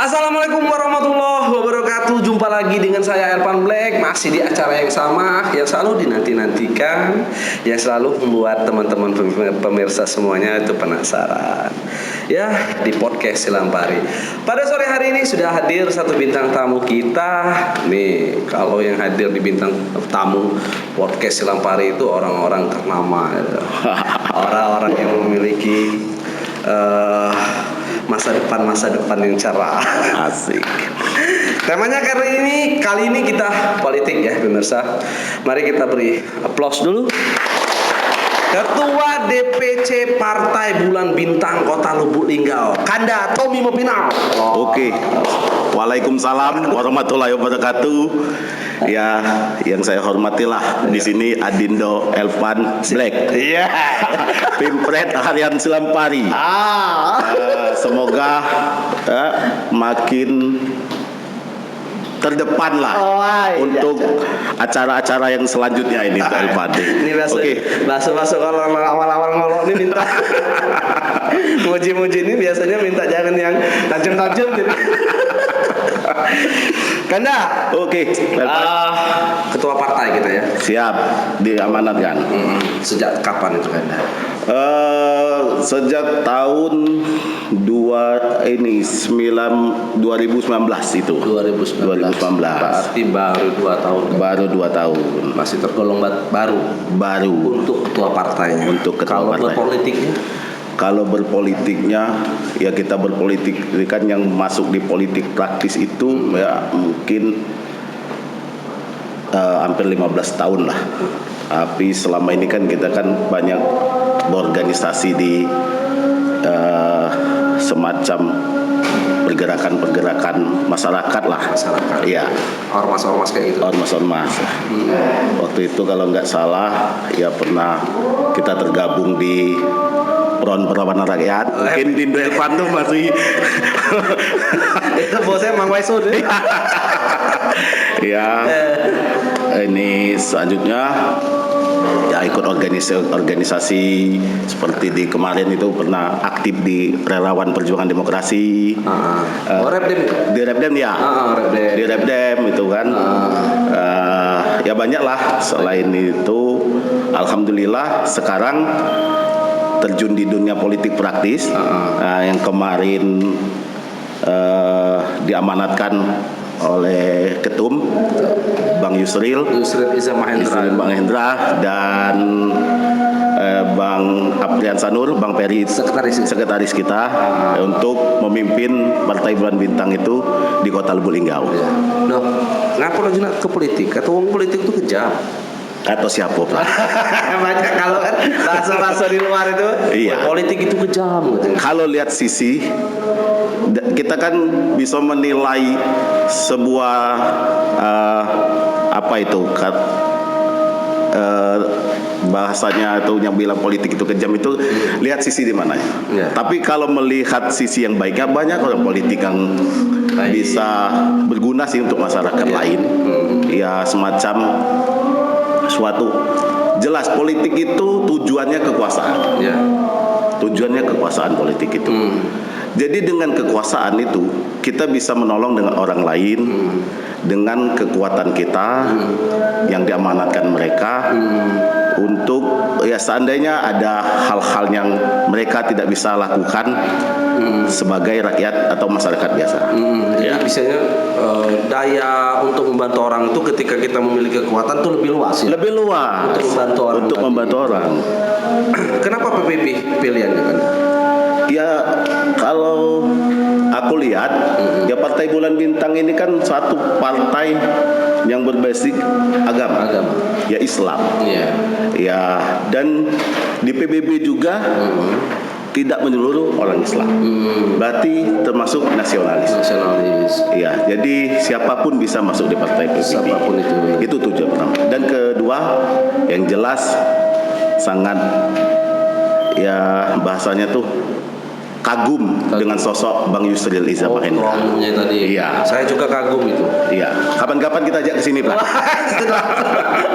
Assalamualaikum warahmatullahi wabarakatuh. Jumpa lagi dengan saya Ervan Black. Masih di acara yang sama, yang selalu dinanti-nantikan, yang selalu membuat teman-teman pemirsa semuanya itu penasaran. Ya, di podcast Silampari. Pada sore hari ini sudah hadir satu bintang tamu kita. Nih, kalau yang hadir di bintang tamu podcast Silampari itu orang-orang ternama, orang-orang yang memiliki masa depan yang cerah. Asik. Temanya kali ini kita politik ya pemirsa. Mari kita beri aplaus dulu. Ketua DPC Partai Bulan Bintang Kota Lubuk Linggau, Kanda Tommy Mopinau. Oke. Waalaikumsalam warahmatullahi wabarakatuh. Ya, yang saya hormatilah di sini Adindo Elvan Black. Iya. Pimpret Harian Silampari. Semoga makin terdepan lah untuk acara-acara yang selanjutnya ini Elvan. Ini biasa. Oke. Masuk kalau awal-awal ngolok ini minta muji-muji ini biasanya minta jangan yang tajam-tajam gitu. Kanda. Oke. Ketua partai kita ya. Siap diamanatkan. Sejak kapan itu Kanda? Sejak tahun 2019 itu. 2019. Berarti baru 2 tahun. Baru 2 tahun. Masih tergolong baru. Untuk ketua partainya. Untuk ketua partai. Kalau berpolitiknya? Kalau berpolitiknya ya kita berpolitik kan yang masuk di politik praktis itu ya mungkin hampir 15 tahun lah. Tapi selama ini kan kita kan banyak berorganisasi di semacam pergerakan masyarakat lah. Masyarakat. Iya. Ormas-ormas kayak gitu. Ormas. Waktu itu kalau nggak salah ya pernah kita tergabung di Front Perlawanan Rakyat. Mungkin Dindo Elvan tuh masih itu bosnya Mang Waiso deh. Ya. Ini selanjutnya ya ikut organisasi seperti di kemarin itu pernah aktif di Relawan Perjuangan Demokrasi. Repdem. Di Repdem ya. Repdem. Di Repdem itu kan. Ya banyak lah. Selain itu alhamdulillah sekarang terjun di dunia politik praktis. Yang kemarin diamanatkan oleh Ketum Bang Yusril Iza Mahendra dan Bang Aprian Sanur, Bang Peri sekretaris kita untuk memimpin Partai Bulan Bintang itu di Kota Lubuk Linggau. Loh, ngapa lo jenak ke politik? Atau orang politik itu kejam? Atau siapa Pak? Banyak kalau kan bahasa-bahasa di luar itu iya. Politik itu kejam gitu. Kalau lihat sisi kita kan bisa menilai sebuah apa itu bahasanya atau yang bilang politik itu kejam itu lihat sisi di mana ya. Tapi kalau melihat sisi yang baiknya banyak orang politik yang bisa berguna sih untuk masyarakat lain. Ya semacam suatu jelas politik itu tujuannya kekuasaan. Tujuannya kekuasaan politik itu. Jadi dengan kekuasaan itu kita bisa menolong dengan orang lain dengan kekuatan kita yang diamanatkan mereka untuk ya seandainya ada hal-hal yang mereka tidak bisa lakukan sebagai rakyat atau masyarakat biasa. Jadi bisanya daya untuk membantu orang itu ketika kita memiliki kekuatan itu lebih luas ya? Lebih luas untuk membantu orang. Kenapa PPP pilihannya kan? Ya kalau aku lihat ya Partai Bulan Bintang ini kan satu partai yang berbasis agama. Ya Islam. Ya dan di PBB juga tidak menyeluruh orang Islam. Berarti termasuk nasionalis. Ya, jadi siapapun bisa masuk di partai PBB. Siapapun itu. Itu tujuan pertama. Dan kedua, yang jelas sangat ya bahasanya tuh kagum dengan sosok Bang Yusril Iza Mahendra. Tadi. Iya. Saya juga kagum itu. Iya. Kapan-kapan kita ajak ke sini, Pak.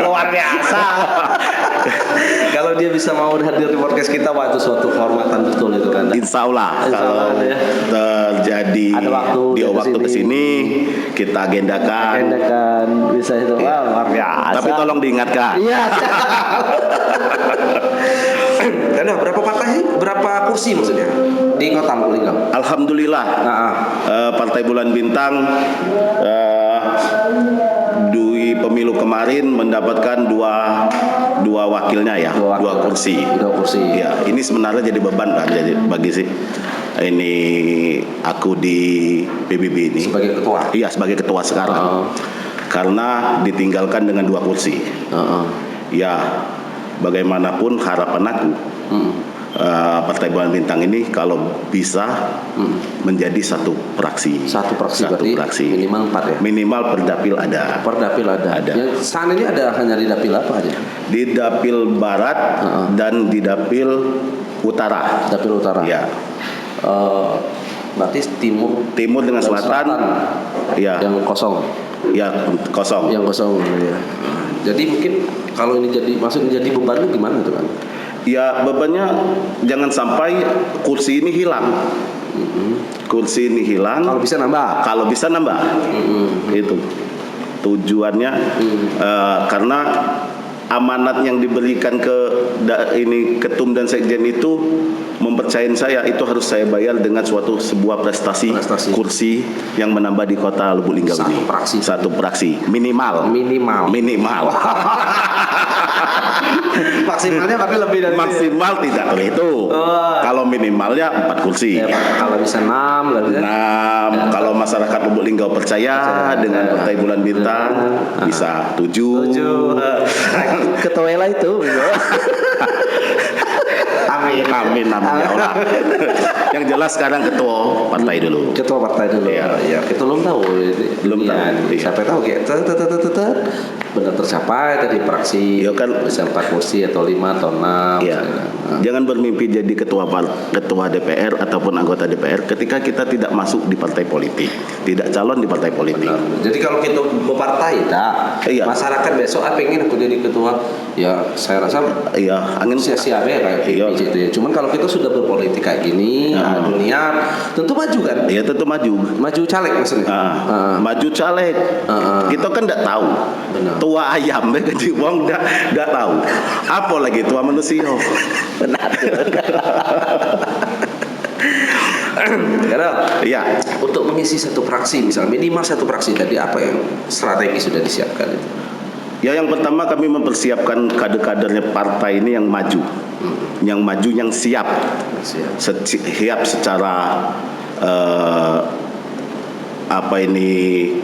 Luar biasa. Kalau Kalau dia bisa mau hadir di podcast kita, wah itu suatu kehormatan betul itu kan. Insya Allah Insya kalau Allah, ya. terjadi Ada waktu di dia waktu kesini. kesini kita agendakan. Kan bisa itu, wah luar biasa. Tapi tolong diingatkan. Iya. Karena berapa kursi maksudnya di Kota Lubuk. Alhamdulillah. Nah, Partai Bulan Bintang di pemilu kemarin mendapatkan dua wakilnya ya, dua kursi. Dua kursi. Ya, ini sebenarnya jadi beban kan, jadi bagi sih ini aku di PBB ini Sebagai ketua. Iya, sebagai ketua sekarang. Karena ditinggalkan dengan dua kursi. Ya, bagaimanapun harapan aku Partai Bulan Bintang ini kalau bisa menjadi satu praksi. Satu praksi minimal 4 ya. Minimal per dapil ada. Per dapil ada. Yang saat ini ada hanya di dapil apa aja? Di dapil barat dan di dapil utara. Dapil utara. Ya. Berarti timur Dengan selatan. Ya. Yang kosong. Ya, kosong. Yang kosong ya. Jadi mungkin kalau ini jadi bebannya gimana tuh kan? Ya, bebannya jangan sampai kursi ini hilang. Kursi ini hilang. Kalau bisa nambah. Itu tujuannya. Karena amanat yang diberikan ke ketum dan sekjen itu mempercayain saya, itu harus saya bayar dengan sebuah prestasi. Kursi yang menambah di Kota Lubuk Linggau ini. Satu praksi minimal. Maksimalnya berarti lebih dari maksimal itu. Tidak boleh itu. Kalau minimalnya 4 kursi. Ya, kalau bisa 6 berarti. 6. Kalau masyarakat Lubuk Linggau percaya dengan Partai Bulan Bintang bisa 7. Ketua itu. Amin ya Allah. Yang jelas sekarang ketua partai dulu. Ya, kita belum tahu. Siapa tahu kayak benar tercapai tadi praksi. Ya kan bisa 4 kursi atau 5 atau 6. Ya. Jangan bermimpi jadi ketua DPR ataupun anggota DPR ketika kita tidak masuk di partai politik, tidak calon di partai politik. Benar. Jadi kalau kita berpartai, masyarakat besok pengen aku jadi ketua, ya saya rasa angin sia-sia kayak gitu ya. Cuman kalau kita sudah berpolitik kayak gini, dunia tentu maju kan? Iya, tentu maju. Maju caleg maksudnya. Maju caleg. Kita kan tidak tahu. Benar. Tua ayam kan dibuang tidak tahu. Apalagi tua manusia. Benar. Karena untuk mengisi satu fraksi misalnya minimal satu fraksi tadi apa yang strategi sudah disiapkan itu? Ya, yang pertama kami mempersiapkan kader-kadernya partai ini yang maju. Yang siap secara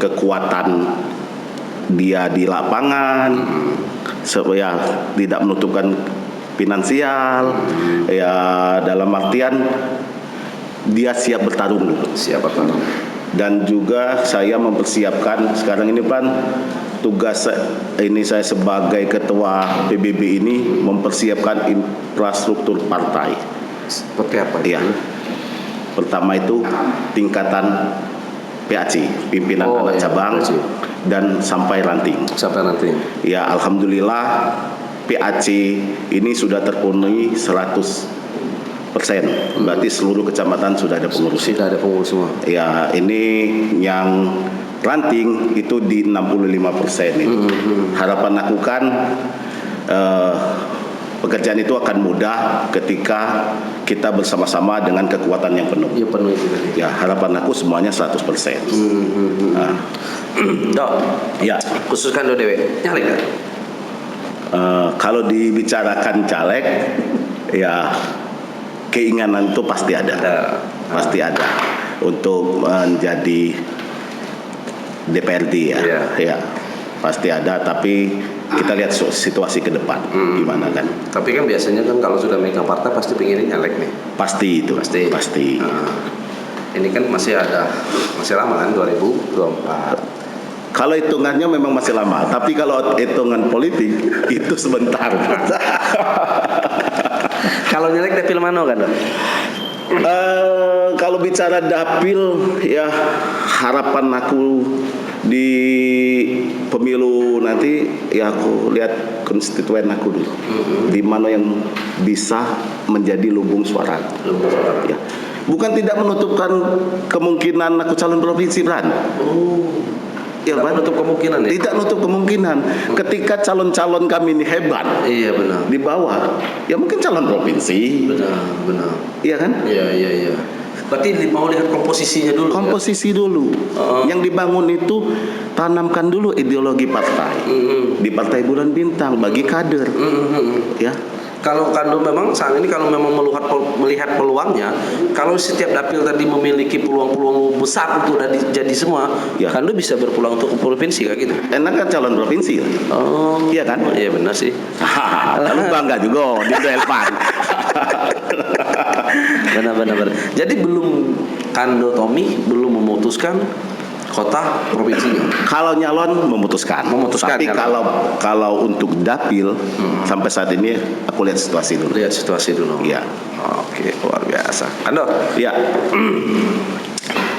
kekuatan dia di lapangan, supaya tidak menutupkan finansial, ya dalam artian dia siap bertarung dulu. Dan juga saya mempersiapkan sekarang ini tugas ini saya sebagai ketua PBB ini mempersiapkan infrastruktur partai. Seperti apa? Ya. Pertama itu tingkatan PAC, pimpinan anak cabang dan sampai ranting. Ya, alhamdulillah PAC ini sudah terpenuhi 100%. Berarti seluruh kecamatan sudah ada pengurus. Semua. Ya, ini yang ranting itu di 65% itu. Harapan aku kan pekerjaan itu akan mudah ketika kita bersama-sama dengan kekuatan yang penuh. Iya, penuh itu tadi. Ya, harapan aku semuanya 100%. Dok, ya, khususkan do dewe nyalek kan? Kalau dibicarakan caleg, ya keinginan itu pasti ada. Pasti ada untuk menjadi DPRD ya. Ya, pasti ada, tapi kita lihat situasi ke depan gimana kan. Tapi kan biasanya kan kalau sudah megang partai pasti pengennya nyalek nih. Pasti itu. Pasti. Ini kan masih lama kan 2024. Kalau hitungannya memang masih lama, tapi kalau hitungan politik itu sebentar. Kalau nyalek dapil mana kan? Kalau bicara dapil, ya harapan aku di pemilu nanti, ya aku lihat konstituen aku dulu. Di mana yang bisa menjadi lumbung suara. Ya. Bukan tidak menutupkan kemungkinan aku calon provinsi, Bran. Ya, Bran. menutup kemungkinan ya. Tidak menutup kemungkinan. Ketika calon-calon kami ini hebat. Iya benar. Di bawah, ya mungkin calon provinsi. Benar. Iya kan? Iya. Berarti mau lihat komposisinya dulu. Komposisi dulu. Yang dibangun itu tanamkan dulu ideologi partai. Di Partai Bulan Bintang bagi kader. Ya. Kalau Kando memang saat ini kalau memang melihat peluangnya, kalau setiap dapil tadi memiliki peluang-peluang besar untuk jadi semua, Ya. Kando bisa berpeluang untuk ke provinsi kayak gitu. Enak kan calon provinsi. Iya kan? Iya benar sih. Lalu bangga juga di Elpan. Benar. Jadi belum Kando Tommy belum memutuskan kota provinsinya. Kalau nyalon memutuskan. Tapi nyalon. kalau untuk dapil sampai saat ini aku lihat situasi dulu. Lihat situasi dulu. Iya. Oke, luar biasa. Kando, Ya.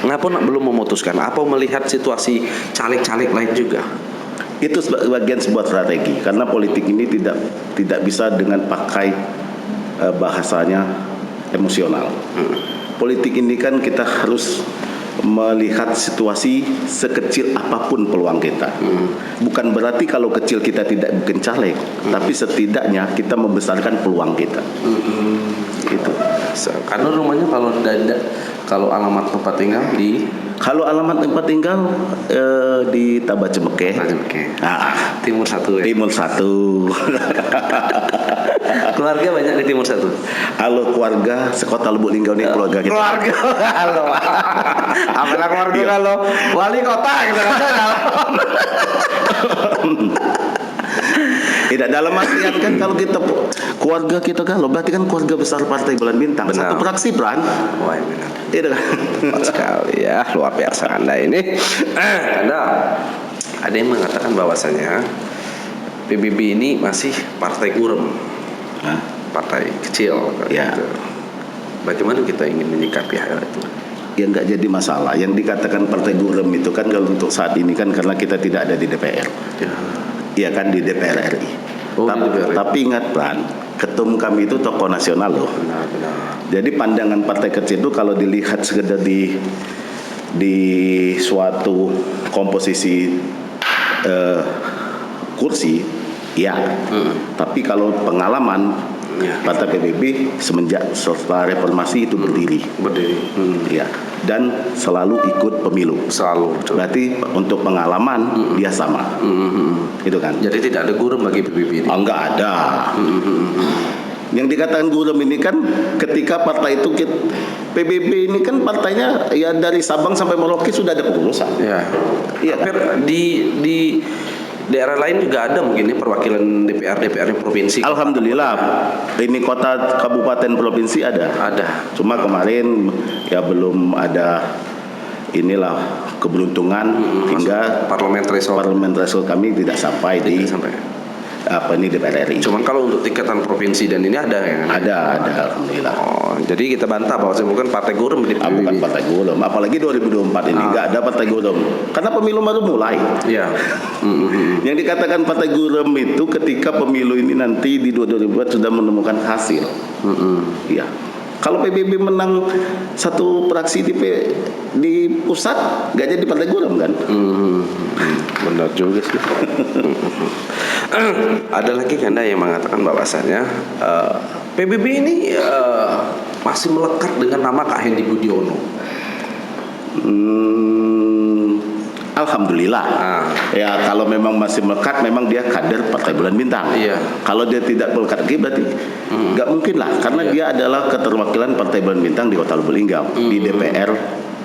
kenapa belum memutuskan? Apa melihat situasi caleg-caleg lain juga? Itu bagian sebuah strategi karena politik ini tidak bisa dengan pakai bahasanya emosional. Politik ini kan kita harus melihat situasi sekecil apapun peluang kita. Bukan berarti kalau kecil kita tidak bikin caleg, tapi setidaknya kita membesarkan peluang kita. Itu. Karena rumahnya kalau alamat tempat tinggal di Kalau alamat tempat tinggal di Tabacemeke. Timur 1 ya. Timur 1. Keluarga banyak di Timur 1. Halo keluarga sekota Lubuk Linggau ini keluarga kita. Keluarga halo. Apalah keluarga kalau wali kota gitu kan. Tidak dalam artian kan kalau kita keluarga kita kan berarti kan keluarga besar Partai Bulan Bintang. Benar. Satu fraksi Bran. Wah, benar. Itu kan. Cepat sekali ya, luar biasa Anda ini. Anda ada yang mengatakan bahwasanya PBB ini masih partai gurem. Partai kecil Ya. gitu. Bagaimana kita ingin menyikapi hal itu? Ya nggak jadi masalah. Yang dikatakan partai gurem itu kan kalau untuk saat ini kan karena kita tidak ada di DPR. Ya. Iya kan di DPR RI. Oh, di DPR RI. Tapi ingat Bran, ketum kami itu tokoh nasional loh. Benar. Jadi pandangan partai kecil itu kalau dilihat sekedar di suatu komposisi kursi, ya. Tapi kalau pengalaman partai PBB semenjak setelah reformasi itu berdiri. Ya. Dan selalu ikut pemilu. Selalu. Betul. Berarti untuk pengalaman dia sama. Gitu kan. Jadi tidak ada gurem bagi PBB ini. Enggak ada. Yang dikatakan gurem ini kan ketika partai itu PBB ini kan partainya ya dari Sabang sampai Merauke sudah ada keputusan. Ya. Iya. Hampir di daerah lain juga ada mungkin ya perwakilan DPR provinsi. Alhamdulillah ini kota kabupaten provinsi ada. Ada. Cuma kemarin ya belum ada inilah keberuntungan hingga parlemen threshold kami tidak sampai di DPR RI. Cuman kalau untuk tingkatan provinsi dan ini ada ya? Ada alhamdulillah. Oh, jadi kita bantah bahwa bukan partai gurem di PBB. Bukan partai gurem, apalagi 2024 ini nggak ada partai gurem. Karena pemilu baru mulai. Iya. Yang dikatakan partai gurem itu ketika pemilu ini nanti di 2024 sudah menemukan hasil. Iya. Kalau PBB menang satu fraksi di pusat, nggak jadi partai gurem kan? Benar juga sih. Ada lagi Kanda yang mengatakan bahwasannya PBB ini masih melekat dengan nama Kak Hendy Budiono. Alhamdulillah. Ya kalau memang masih melekat, memang dia kader Partai Bulan Bintang. Iya. Kalau dia tidak melekat lagi berarti nggak mungkin lah, karena dia adalah keterwakilan Partai Bulan Bintang di Kota Lubuk Linggau di DPR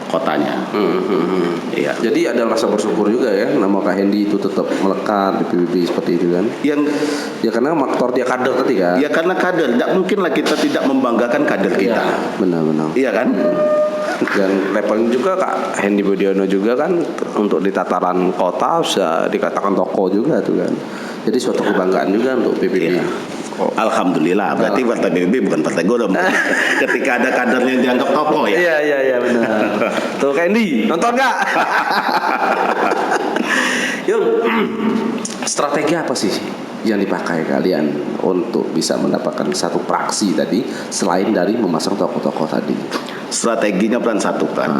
kotanya. Iya. Jadi ada rasa bersyukur juga ya nama Kak Hendy itu tetap melekat di PBB seperti itu kan? Ya karena faktor dia kader tadi kan? Ya karena kader, tidak mungkin lah kita tidak membanggakan kader kita. Ya, benar-benar. Iya kan? Dan levelnya juga Kak Hendy Budiono juga kan untuk di tataran kota bisa dikatakan tokoh juga tuh kan. Jadi suatu kebanggaan juga untuk PBB. Iya. Alhamdulillah, berarti partai PBB bukan partai gurem. Ketika ada kadernya yang dianggap tokoh ya. Iya benar. Tuh Kak Hendy, nonton nggak? Yung, strategi apa sih yang dipakai kalian untuk bisa mendapatkan satu praksi tadi selain dari memasang tokoh-tokoh tadi? Strateginya Pran satu kan.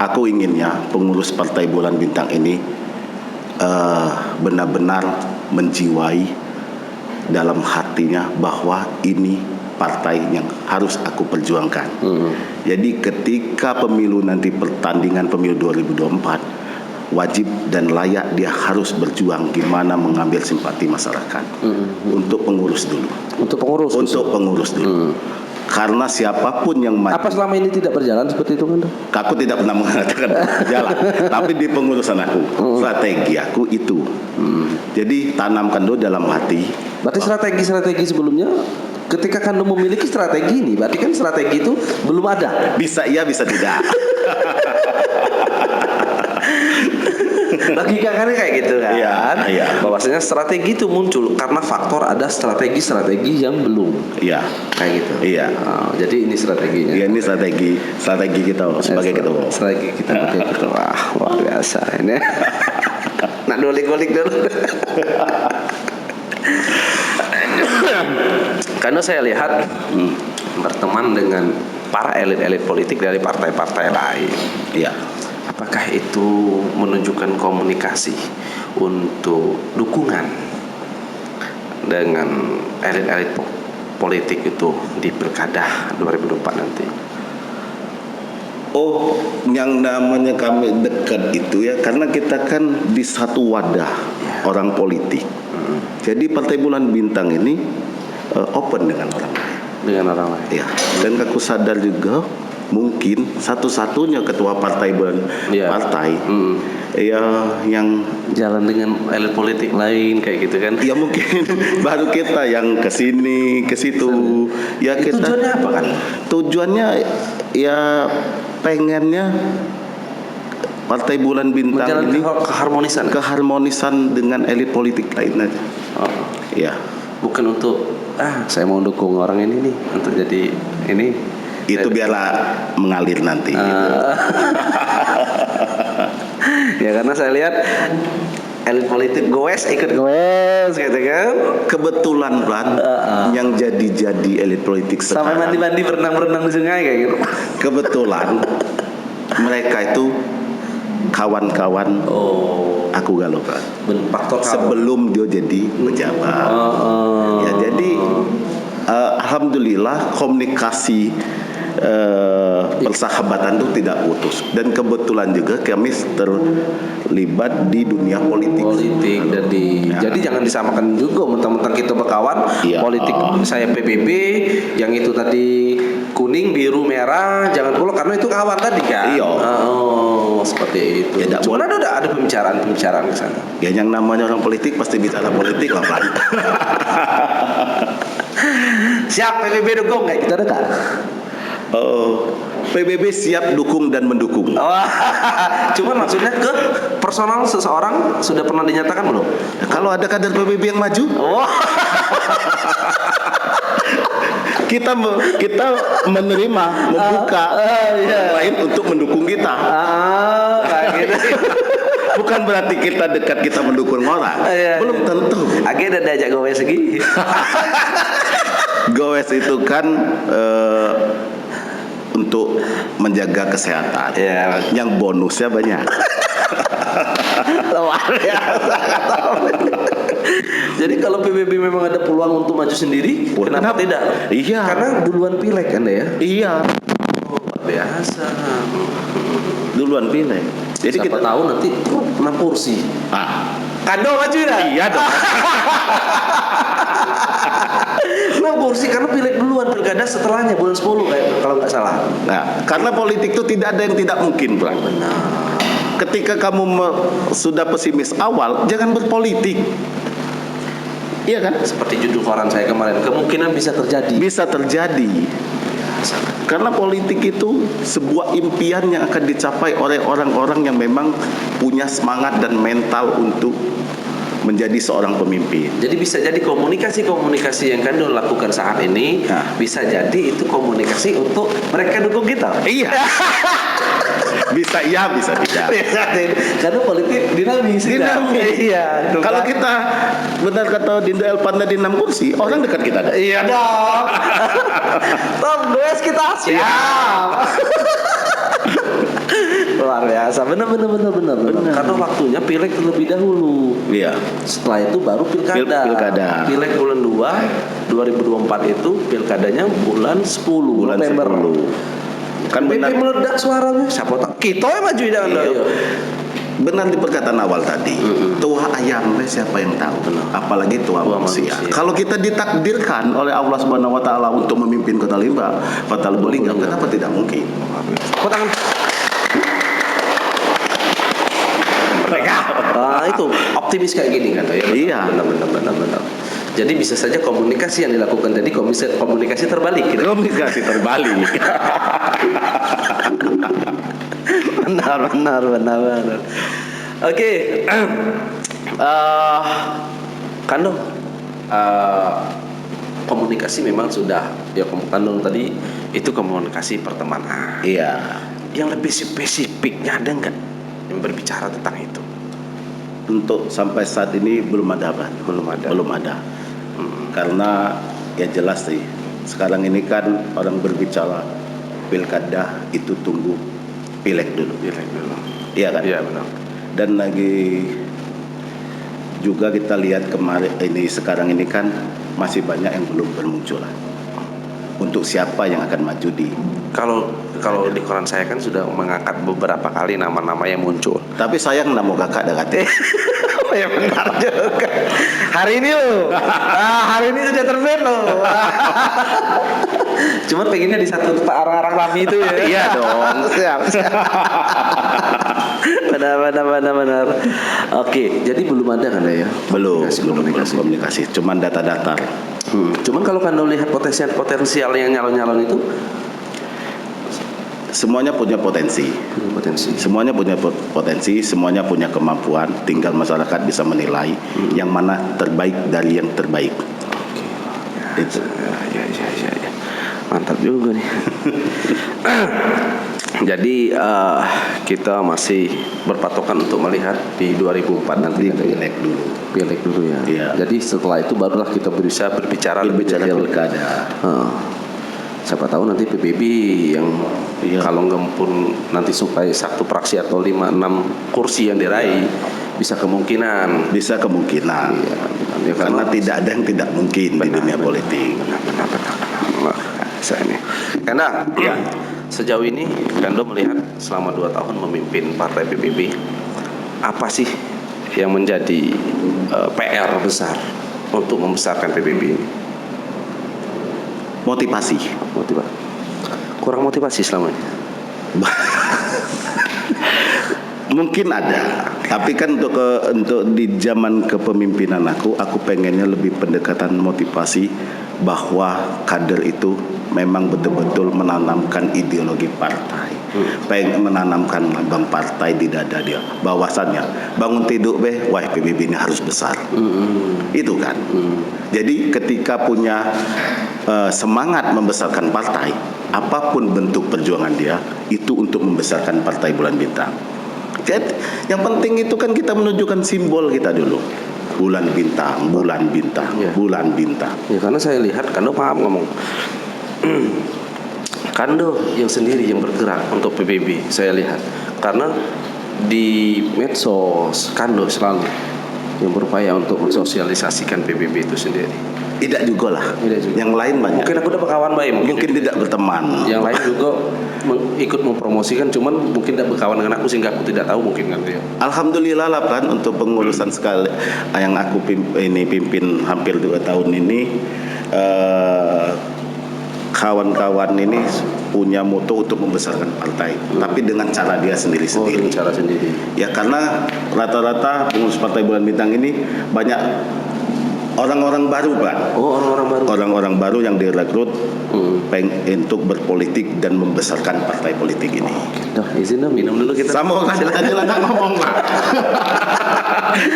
Aku inginnya pengurus Partai Bulan Bintang ini benar-benar menjiwai dalam hatinya bahwa ini partai yang harus aku perjuangkan. Jadi ketika pemilu nanti, pertandingan pemilu 2024, wajib dan layak dia harus berjuang gimana mengambil simpati masyarakat untuk pengurus dulu. Untuk pengurus dulu. Karena siapapun yang maju. Apa selama ini tidak berjalan seperti itu kan? Aku tidak pernah mengatakan berjalan, tapi di pengurusan aku, strategi aku itu. Jadi tanamkan dulu dalam hati. Berarti strategi sebelumnya, ketika Kando memiliki strategi ini, berarti kan strategi itu belum ada. Bisa iya, bisa tidak. Logika kan kayak gitu kan? Iya. Bahwasanya strategi itu muncul karena faktor ada strategi yang belum. Iya. Kayak gitu. Iya. Jadi ini strateginya. Iya, ini strategi kita sebagai ketua. Strategi kita sebagai ketua. Luar biasa ini. Nak golik dulu. Karena saya lihat berteman dengan para elit-elit politik dari partai-partai lain. Iya. Apakah itu menunjukkan komunikasi untuk dukungan dengan elit-elit politik itu di Pilkada 2024 nanti? Oh, yang namanya kami dekat itu ya, karena kita kan di satu wadah orang politik. Jadi Partai Bulan Bintang ini open dengan orang lain. Ya. Dan aku sadar juga mungkin satu-satunya ketua partai ya yang jalan dengan elit politik lain kayak gitu kan? Ya mungkin baru kita yang kesini ke situ. Ya kita. Tujuannya apa kan? Tujuannya ya pengennya Partai Bulan Bintang ini keharmonisan dengan elit politik lain aja. Ya. Bukan untuk saya mau dukung orang ini nih untuk jadi ini. Itu biarlah mengalir nanti. Ya karena saya lihat elit politik ikut goes gitu kan. Kebetulan yang jadi elit politik sampai mandi-mandi berenang di sungai kayak gitu. Kebetulan mereka itu kawan-kawan aku galau kan. Sebelum dia jadi pejabat. Ya jadi alhamdulillah komunikasi persahabatan itu tidak putus, dan kebetulan juga kami terlibat di dunia politik dan jadi jangan disamakan juga mentang-mentang kita berkawan politik. Saya PBB yang itu tadi kuning biru merah, jangan pula karena itu kawan tadi kan. Seperti itu. Ya, cuma ada pembicaraan ke sana. Ya yang namanya orang politik pasti bicara politik lah. Siap PBB dukung kayak kita dekat. PBB siap dukung dan mendukung. Cuman maksudnya ke personal seseorang sudah pernah dinyatakan belum? Kalau ada kader PBB yang maju, kita menerima, membuka lain untuk mendukung kita. Kayak gitu. Bukan berarti kita dekat kita mendukung orang. Belum tentu. Akhirnya ada diajak gowes lagi. Gowes itu kan untuk menjaga kesehatan. Yang bonusnya banyak. Luar biasa. Jadi kalau PBB memang ada peluang untuk maju sendiri, kenapa tidak? Iya. Karena duluan pileg kan ya? Iya. Luar biasa. Duluan pileg. Jadi siapa kita tahu nanti 6 kursi. Kando maju dah. Iya dong. 6 kursi karena pileg duluan, pilkada setelahnya bulan 10 kayak kalau nggak salah. Nah, karena politik itu tidak ada yang tidak mungkin, Bang. Benar. Ketika kamu sudah pesimis awal, jangan berpolitik. Iya kan? Seperti judul koran saya kemarin, kemungkinan bisa terjadi. Bisa terjadi. Karena politik itu sebuah impian yang akan dicapai oleh orang-orang yang memang punya semangat dan mental untuk menjadi seorang pemimpin. Jadi bisa jadi komunikasi yang Kando lakukan saat ini bisa jadi itu komunikasi untuk mereka dukung kita. Iya. Bisa iya, bisa tidak. Karena politik dinamis. Iya. Kalau kita benar kata Dindo Elpanda di 6 kursi, orang dekat kita ada. Iya dong. Top 2 kita siap. Luar biasa. Benar. Karena waktunya pileg terlebih dahulu. Iya. Setelah itu baru pilkada. Pilkada. Pileg bulan 2 2024 itu pilkadanya bulan 10 Bulan November. 10. Kan benar. BP meledak suaranya. Siapa tahu kita yang maju dan Iya. Benar di perkataan awal tadi. Tua ayam siapa yang tahu? Apalagi tua manusia. Kalau kita ditakdirkan oleh Allah Subhanahu wa taala untuk memimpin Kota Lubulingga, kenapa tidak mungkin? Tepuk tangan. Itu optimis kayak gini kan ya. Iya. Benar. Jadi bisa saja komunikasi yang dilakukan tadi komunikasi terbalik gitu. Komunikasi terbalik. Benar. Oke. Kandung. Komunikasi memang sudah ya Kandung tadi itu komunikasi pertemanan. Iya. Yang lebih spesifiknya ada nggak yang berbicara tentang itu? Untuk sampai saat ini belum ada. Karena ya jelas sih. Sekarang ini kan orang berbicara pilkada itu tunggu pileg dulu. Iya kan? Iya benar. Dan lagi juga kita lihat sekarang ini kan masih banyak yang belum bermunculan. Untuk siapa yang akan maju di Kalau di koran saya kan sudah mengangkat beberapa kali nama-nama yang muncul. Tapi sayang nama kakak ada kata. Ya benar juga. Hari ini loh. Hari ini sudah terbit loh. Cuman pengennya di satu arah-arah kami itu ya. Iya dong. Siap. Benar. Oke, jadi belum ada kan ya? Belum komunikasi. Cuman data datar. Cuman kalau Kanda lihat potensial yang nyalon-nyalon itu semuanya punya potensi. Semuanya punya potensi, semuanya punya kemampuan. Tinggal masyarakat bisa menilai yang mana terbaik dari yang terbaik. Itu. Ya. Mantap juga nih. Jadi kita masih berpatokan untuk melihat di 2004 nanti pileg dulu ya. Iya. Jadi setelah itu barulah kita bisa berbicara lebih detail. Pilkada. Siapa tahu nanti PBB yang kalau nggak pun nanti supaya satu fraksi atau 5-6 kursi yang diraih bisa kemungkinan. Iya, karena tidak ada yang tidak mungkin di dunia politik. Benar. Karena sejauh ini Kando melihat selama 2 tahun memimpin partai PBB, apa sih yang menjadi PR besar untuk membesarkan PBB ini? Motivasi. Kurang motivasi selama ini. Mungkin ada, tapi kan untuk di zaman kepemimpinan aku pengennya lebih pendekatan motivasi bahwa kader itu memang betul-betul menanamkan ideologi partai, pengen menanamkan lambang partai di dada dia, bahwasannya bangun tidur wah PBB ini harus besar, itu kan. Jadi ketika punya semangat membesarkan partai, apapun bentuk perjuangan dia itu untuk membesarkan partai Bulan Bintang. Jadi, yang penting itu kan kita menunjukkan simbol kita dulu. Bulan bintang. Ya, karena saya lihat Kando paham ngomong. Kando yang sendiri yang bergerak untuk PBB, saya lihat. Karena di medsos Kando selalu yang berupaya untuk mensosialisasikan PBB itu sendiri. Tidak juga lah. Yang lain banyak. Mungkin aku dapat kawan baik. Mungkin tidak berteman. Yang lain juga ikut mempromosikan, cuman mungkin tidak berkawan dengan aku sehingga aku tidak tahu mungkin kan ya. Alhamdulillah lah kan untuk pengurusan sekali yang aku pimpin hampir 2 tahun ini, kawan-kawan ini punya moto untuk membesarkan partai, tapi dengan cara dia sendiri-sendiri. Cara sendiri. Ya karena rata-rata pengurus Partai Bulan Bintang ini banyak orang-orang baru, Pak. Orang-orang baru yang direkrut untuk berpolitik dan membesarkan partai politik ini. Dah, izin dong minum dulu kita. Sama kan aja lah ngomong, Pak.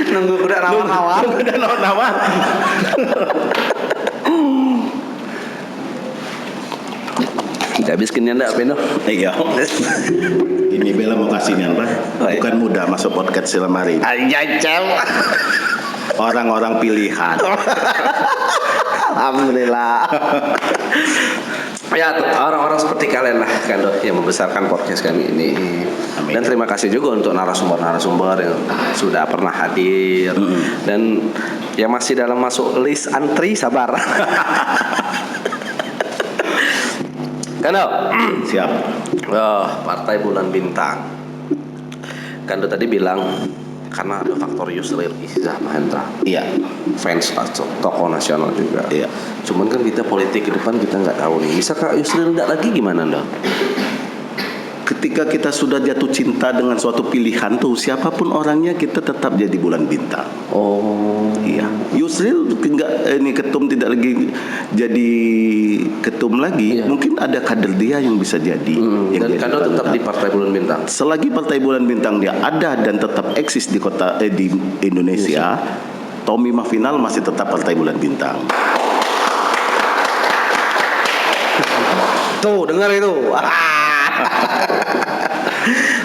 Nunggu udah nawar-nawar. Habis kini anda apa no? Iya. Ini Bella mau kasih nih, Pak. Bukan mudah masuk podcast Silamari. Anjay. Orang-orang pilihan. Alhamdulillah. Ya, orang-orang seperti kalian lah kan yang membesarkan podcast kami ini. Amin. Dan terima kasih juga untuk narasumber-narasumber yang sudah pernah hadir dan yang masih dalam masuk list antri sabar. Kando. Siap. Oh, Partai Bulan Bintang. Kando tadi bilang karena ada faktor Yusril Izzah Mahendra. Iya. Fans tokoh nasional juga. Iya. Cuman kan kita politik ke depan kita nggak tahu nih. Bisa Kak Yusril nggak lagi gimana dong? Ketika kita sudah jatuh cinta dengan suatu pilihan tuh, siapapun orangnya kita tetap jadi bulan bintang. Oh. Iya. Yusril ini ketum tidak lagi jadi ketum lagi. Iya. Mungkin ada kader dia yang bisa jadi. Dan jadi Kando tetap di Partai Bulan Bintang. Selagi Partai Bulan Bintang dia ada dan tetap eksis di di Indonesia, Tommy Mafinal masih tetap Partai Bulan Bintang. Tuh, dengar itu.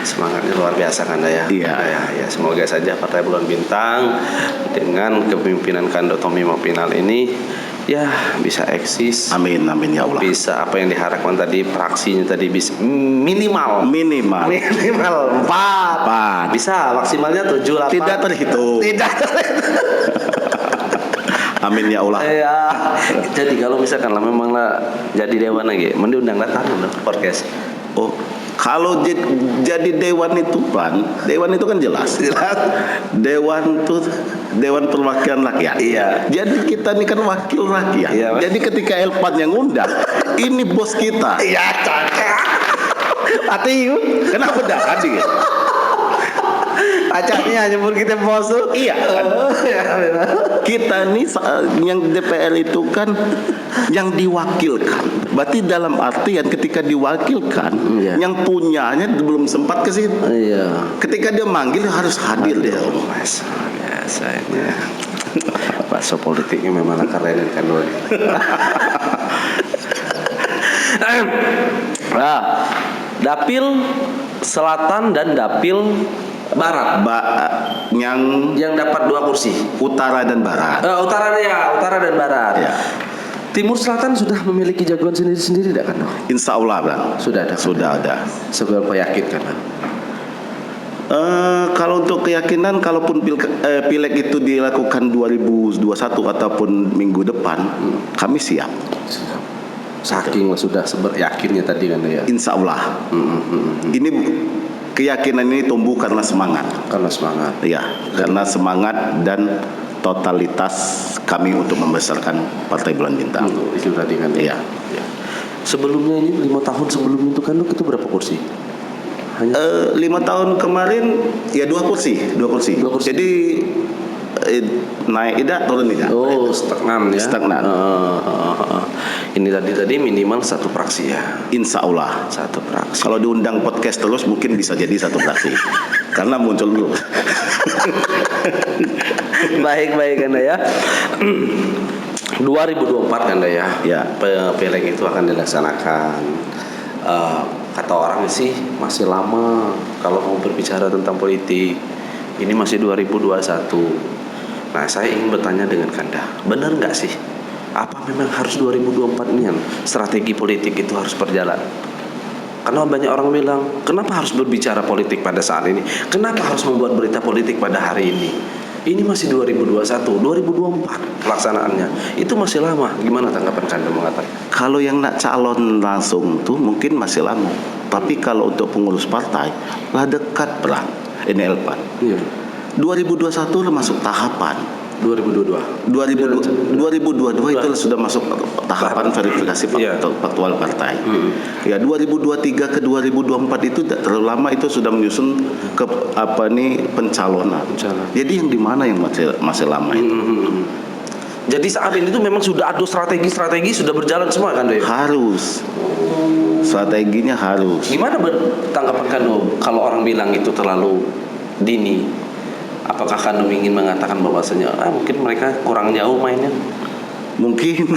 Semangatnya luar biasa Kanda ya. Iya. Ya, semoga saja Partai Bulan Bintang dengan kepemimpinan Kando Tommy Mafinal ini ya bisa eksis. Amin ya Allah. Bisa apa yang diharapkan tadi, fraksinya tadi bisa minimal 4. Bisa maksimalnya 7 8. Tidak terhitung. Amin ya Allah. Ya. Jadi kalau misalkan lah memang lah jadi dewan lagi, mending undang datang dong podcast. Oh, kalau jadi dewan itu kan jelas. Dewan itu Dewan Perwakilan Rakyat. Iya. Jadi kita ini kan wakil rakyat. Iya, jadi ketika Elpan yang ngundang, ini bos kita. Iya, cakep. Hati Kenapa dah hadir? acaknya nyebut kita bos tuh. Iya. Kita nih yang DPR itu kan yang diwakilkan. Berarti dalam artian ketika diwakilkan, Iya. yang punyanya belum sempat ke situ. Iya. Ketika dia manggil harus hadir dia. Mas, biasanya bakso politiknya memang keren kan doi. Nah, Dapil Selatan dan Dapil Barat yang dapat 2 kursi. Utara dan Barat. Utara dan Barat. Ya. Timur Selatan sudah memiliki jagoan sendiri-sendiri tidak kan? Insya Allah, Bang. Sudah ada. Sudah ada. Seberapa yakin kan? Kalau untuk keyakinan, kalaupun pileg itu dilakukan 2021 ataupun minggu depan, kami siap. Saking sudah yakinnya tadi kan ya. Insya Allah. Ini keyakinan ini tumbuh karena semangat. Karena semangat. Ya, karena semangat dan totalitas kami untuk membesarkan Partai Bulan Bintang. Itu tadi kan. Iya. Ya. Sebelumnya ini 5 tahun sebelum itu kan itu berapa kursi? Hanya 5 tahun kemarin ya 2 kursi. Jadi naik tidak turun tidak. Oh, stagnan ya. Stagnan. Ini tadi minimal 1 fraksi ya. Insya Allah 1 fraksi. Kalau diundang podcast terus mungkin bisa jadi 1 fraksi. Karena muncul dulu. Baik Anda ya. 2024 Anda ya. Ya. Pileg itu akan dilaksanakan. Kata orang sih masih lama kalau mau berbicara tentang politik. Ini masih 2021. Nah, saya ingin bertanya dengan Kanda, benar nggak sih? Apa memang harus 2024 ini strategi politik itu harus berjalan? Karena banyak orang bilang, kenapa harus berbicara politik pada saat ini? Kenapa harus membuat berita politik pada hari ini? Ini masih 2021, 2024 pelaksanaannya. Itu masih lama. Gimana tanggapan Kanda mengatakan? Kalau yang nak calon langsung tuh mungkin masih lama. Tapi kalau untuk pengurus partai lah dekat perang. Ini Elpan. Iya. 2021 udah masuk tahapan. 2022 itu sudah masuk tahapan verifikasi faktual partai. Ya 2023 ke 2024 itu tidak terlalu lama, itu sudah menyusun ke pencalonan. Jadi yang di mana yang masih lama itu? Jadi saat ini tuh memang sudah ada strategi sudah berjalan semua kan, Doy? Harus. Strateginya harus. Gimana tanggapan Kando kalau orang bilang itu terlalu dini? Apakah Kando ingin mengatakan bahwasanya mungkin mereka kurang jauh mainnya? Mungkin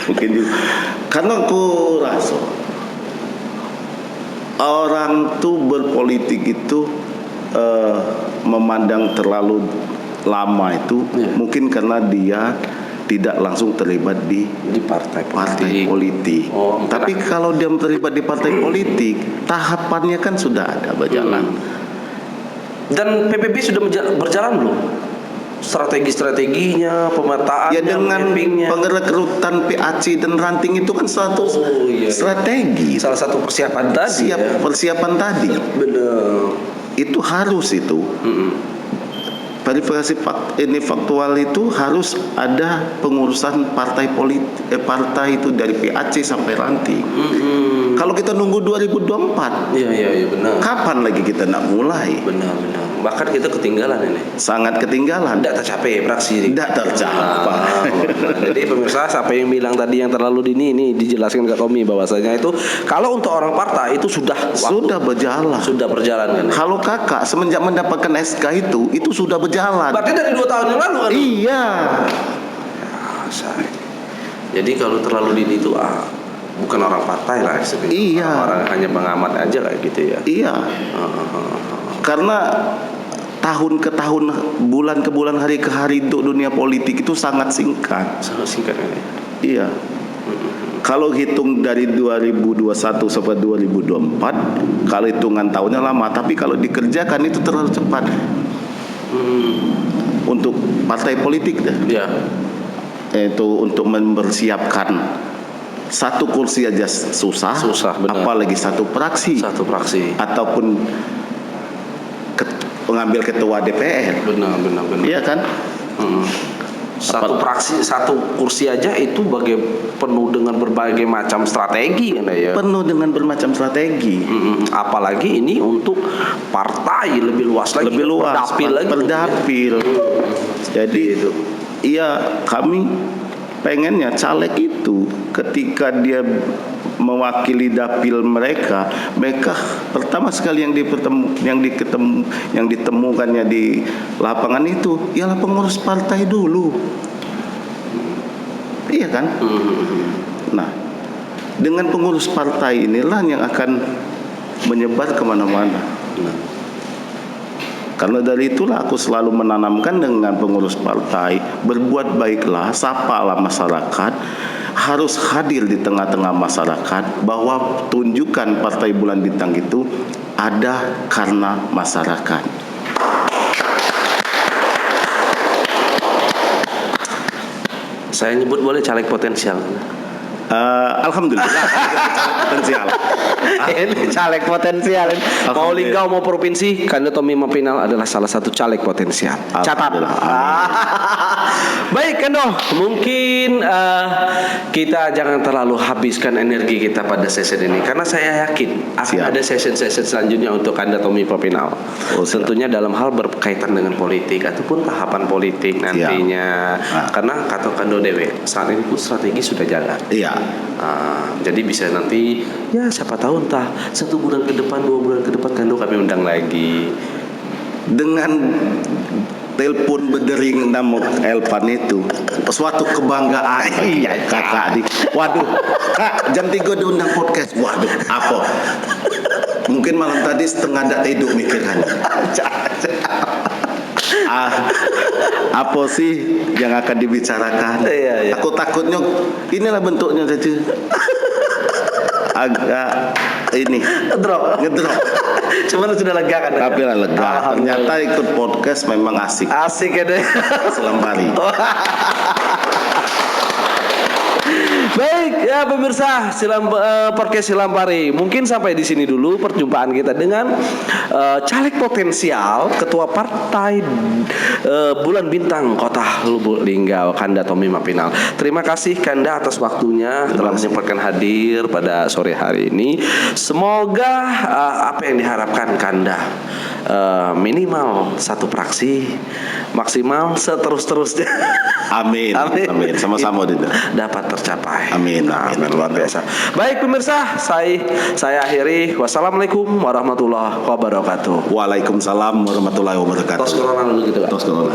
mungkin juga. Karena aku rasa orang tuh berpolitik itu memandang terlalu lama itu mungkin karena dia tidak langsung terlibat di partai politik. Tapi kalau dia terlibat di partai politik, tahapannya kan sudah ada berjalan. Dan PPP sudah berjalan belum? Strategi-strateginya, pemetaannya, Ya dengan mappingnya. pengrekrutan PAC dan ranting itu kan satu strategi. Salah satu persiapan tadi. Persiapan tadi. Benar. Itu harus itu. Verifikasi faktual itu harus ada pengurusan partai partai itu dari PAC sampai ranting. Kalau kita nunggu 2024, iya benar. kapan lagi kita nak mulai? Benar. Bahkan kita ketinggalan ini. Sangat ketinggalan. Tidak tercapai praksi. Tidak tercapai. Jadi pemirsa, siapa yang bilang tadi yang terlalu dini ini dijelaskan ke Tommy bahwasanya itu kalau untuk orang partai itu sudah berjalan. Sudah berjalan kan. Kalau kakak semenjak mendapatkan SK itu sudah berjalan. Berarti dari 2 tahun yang lalu kan? Iya. Jadi kalau terlalu dini itu bukan orang partai lah sebenarnya. Iya. Orang hanya pengamat aja kayak gitu ya. Iya. Karena tahun ke tahun, bulan ke bulan, hari ke hari untuk dunia politik itu sangat singkat. Sangat singkat ini. Iya. Kalau hitung dari 2021 sampai 2024, kalau hitungan tahunnya lama, tapi kalau dikerjakan itu terlalu cepat. Untuk partai politik dah. Iya. Itu untuk mempersiapkan satu kursi aja susah benar. Apalagi satu praksi ataupun pengambil ketua DPR. Benar. Iya kan? Satu praksi, satu kursi aja itu penuh dengan berbagai macam strategi kan ya. Penuh dengan bermacam strategi. Apalagi ini untuk partai lebih luas lagi. Perdapil. Jadi itu. Iya, kami pengennya caleg itu ketika dia mewakili dapil mereka pertama sekali yang ditemukannya di lapangan itu ialah pengurus partai dulu. Iya kan? Nah, dengan pengurus partai inilah yang akan menyebar kemana-mana. Karena dari itulah aku selalu menanamkan dengan pengurus partai, berbuat baiklah, sapalah masyarakat, harus hadir di tengah-tengah masyarakat, bahwa tunjukkan Partai Bulan Bintang itu ada karena masyarakat. Saya nyebut boleh caleg potensial. Alhamdulillah potensial. Ini caleg potensial. Mau Linggau mau provinsi, Kanda Tommy Mapinal adalah salah satu caleg potensial. Catat. Baik Kando, mungkin kita jangan terlalu habiskan energi kita pada sesi ini karena saya yakin akan ada sesi-sesi selanjutnya untuk Kanda Tommy Mapinal. Tentunya dalam hal berkaitan dengan politik ataupun tahapan politik nantinya. Karena kata Kando Dewe saat ini pun strategi sudah jalan. Iya. Jadi bisa nanti ya siapa tahu entah 1 bulan ke depan 2 bulan ke depan Kando kami undang lagi dengan telepon berdering nama Elvan itu suatu kebanggaan. Iya kakak waduh kak jam 3 diundang podcast. Waduh apa mungkin malam tadi setengah tak tidur mikirannya. Apa sih yang akan dibicarakan? Iya. Aku takutnya inilah bentuknya saja. Agak ini ngedrop. Cuman sudah lega kan? Tapi lah lega. Ternyata ikut podcast memang asik. Asik ya deh. Selambari. Baik ya pemirsa podcast Silampari. Mungkin sampai di sini dulu perjumpaan kita dengan caleg potensial Ketua Partai Bulan Bintang Kota Lubuk Linggau, Kanda Tommy Mapinal. Terima kasih Kanda atas waktunya telah menyempatkan hadir pada sore hari ini. Semoga apa yang diharapkan Kanda minimal 1 praksi, maksimal seterus-terusnya. Amin. Sama-sama dapat tercapai. Amin. Luar biasa. Baik pemirsa, saya akhiri. Wassalamualaikum warahmatullahi wabarakatuh. Waalaikumsalam warahmatullahi wabarakatuh. Tos corona dulu gitu kan. Tos corona.